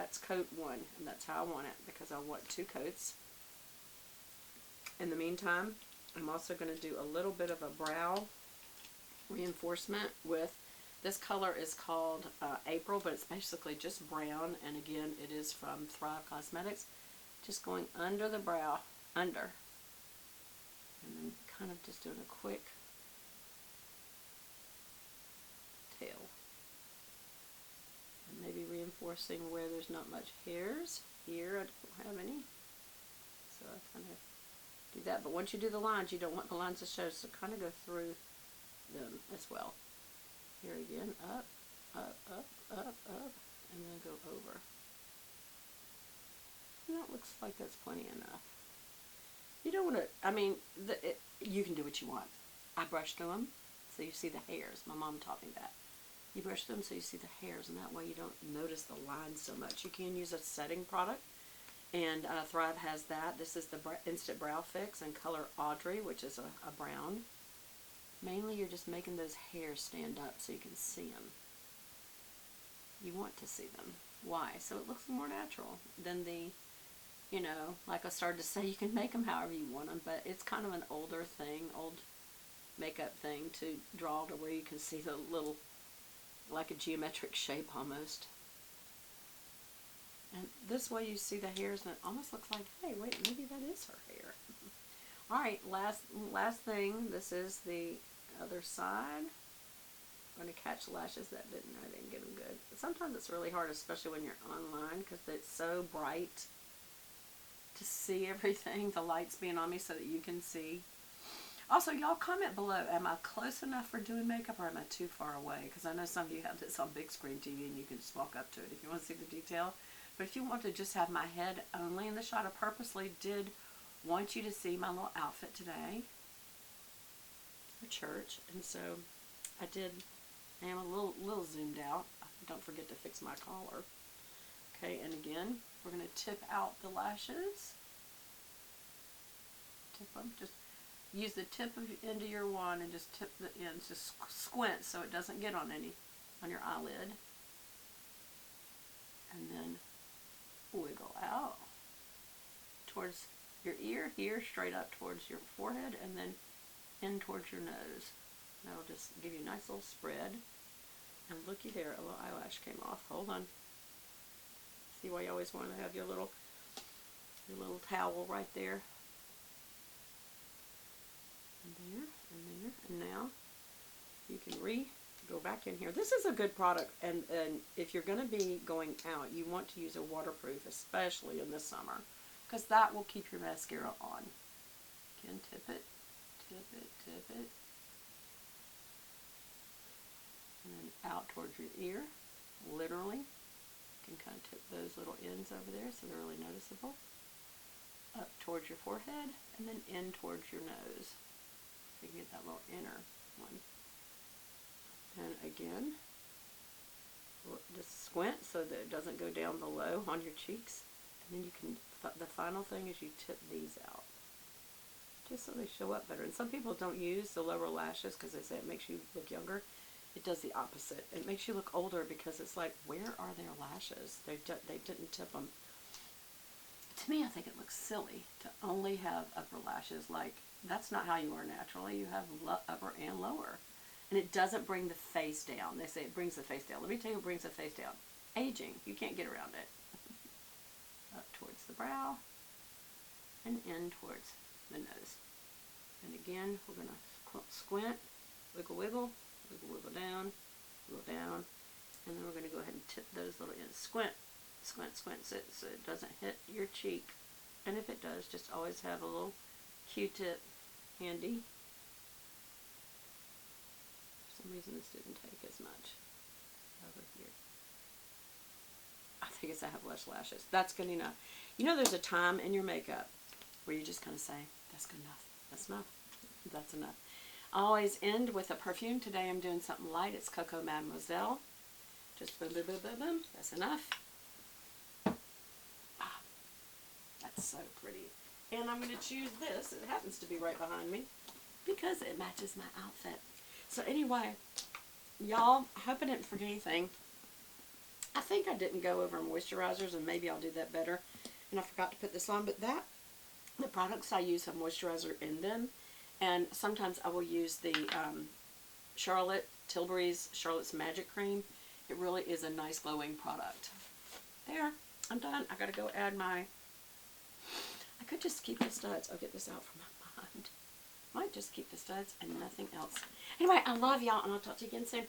that's coat 1, and that's how I want it because I want 2 coats. In the meantime, I'm also going to do a little bit of a brow reinforcement with, this color is called April, but it's basically just brown, and again, it is from Thrive Cosmetics. Just going under the brow, under, and then kind of just doing a quick tail. And maybe reinforcing where there's not much hairs. Here, I don't have any. So I kind of do that. But once you do the lines, you don't want the lines to show, so kind of go through them as well. Here again, up, up, up, up, up, and then go over. And that looks like that's plenty enough. You don't want to, I mean, you can do what you want. I brush through them so you see the hairs. My mom taught me that. You brush them so you see the hairs, and that way you don't notice the lines so much. You can use a setting product, and Thrive has that. This is the Instant Brow Fix in color Audrey, which is a brown. Mainly you're just making those hairs stand up so you can see them. You want to see them. Why? So it looks more natural than the, you know, like I started to say, you can make them however you want them, but it's kind of an older thing, old makeup thing to draw to where you can see the little, like a geometric shape almost. And this way you see the hairs and it almost looks like, hey, wait, maybe that is her hair. Alright, last thing, this is the other side. I'm going to catch lashes that I didn't get them good. Sometimes it's really hard, especially when you're online, because it's so bright to see everything, the lights being on me so that you can see. Also, y'all comment below, am I close enough for doing makeup or am I too far away? Because I know some of you have this on big screen TV and you can just walk up to it if you want to see the detail. But if you want to just have my head only in the shot, I purposely did want you to see my little outfit today for church. And so I am a little zoomed out. Don't forget to fix my collar. Okay, and again, we're going to tip out the lashes. Tip them. Just use the tip of end of your wand and just tip the ends. Just squint so it doesn't get on your eyelid. And then wiggle out towards your ear here, straight up towards your forehead, and then in towards your nose. That'll just give you a nice little spread. And looky there, a little eyelash came off. Hold on. See why you always want to have your little towel right there. And there, and there, and now you can go back in here. This is a good product, and if you're going to be going out, you want to use a waterproof, especially in the summer, because that will keep your mascara on. Again, tip it, tip it, tip it. And then out towards your ear, literally. You can kind of tip those little ends over there so they're really noticeable. Up towards your forehead, and then in towards your nose. So you can get that little inner one. And again, just squint so that it doesn't go down below on your cheeks. And then you can, the final thing is you tip these out. Just so they show up better. And some people don't use the lower lashes because they say it makes you look younger. It does the opposite. It makes you look older because it's like, where are their lashes? They didn't tip them. To me, I think it looks silly to only have upper lashes. Like, that's not how you are naturally. You have upper and lower. And it doesn't bring the face down. They say it brings the face down. Let me tell you what brings the face down. Aging. You can't get around it. Up towards the brow and in towards the nose. And again, we're going to squint, wiggle, wiggle, wiggle, wiggle down, and then we're going to go ahead and tip those little ends. Squint, squint, squint, so it doesn't hit your cheek. And if it does, just always have a little Q-tip handy. For some reason this didn't take as much over here. I think it's I have less lashes. That's good enough. You know, there's a time in your makeup where you just kind of say, that's good enough. That's enough. That's enough. I always end with a perfume. Today I'm doing something light. It's Coco Mademoiselle. Just boom, boom, boom, boom, boom. That's enough. Ah, that's so pretty. And I'm going to choose this. It happens to be right behind me because it matches my outfit. So anyway, y'all, I hope I didn't forget anything. I think I didn't go over moisturizers, and maybe I'll do that better. And I forgot to put this on, but the products I use have moisturizer in them. And sometimes I will use the Charlotte Tilbury's Charlotte's Magic Cream. It really is a nice glowing product. There, I'm done. I gotta go add my, I could just keep the studs. I'll get this out from my mind. Might just keep the studs and nothing else. Anyway, I love y'all, and I'll talk to you again soon.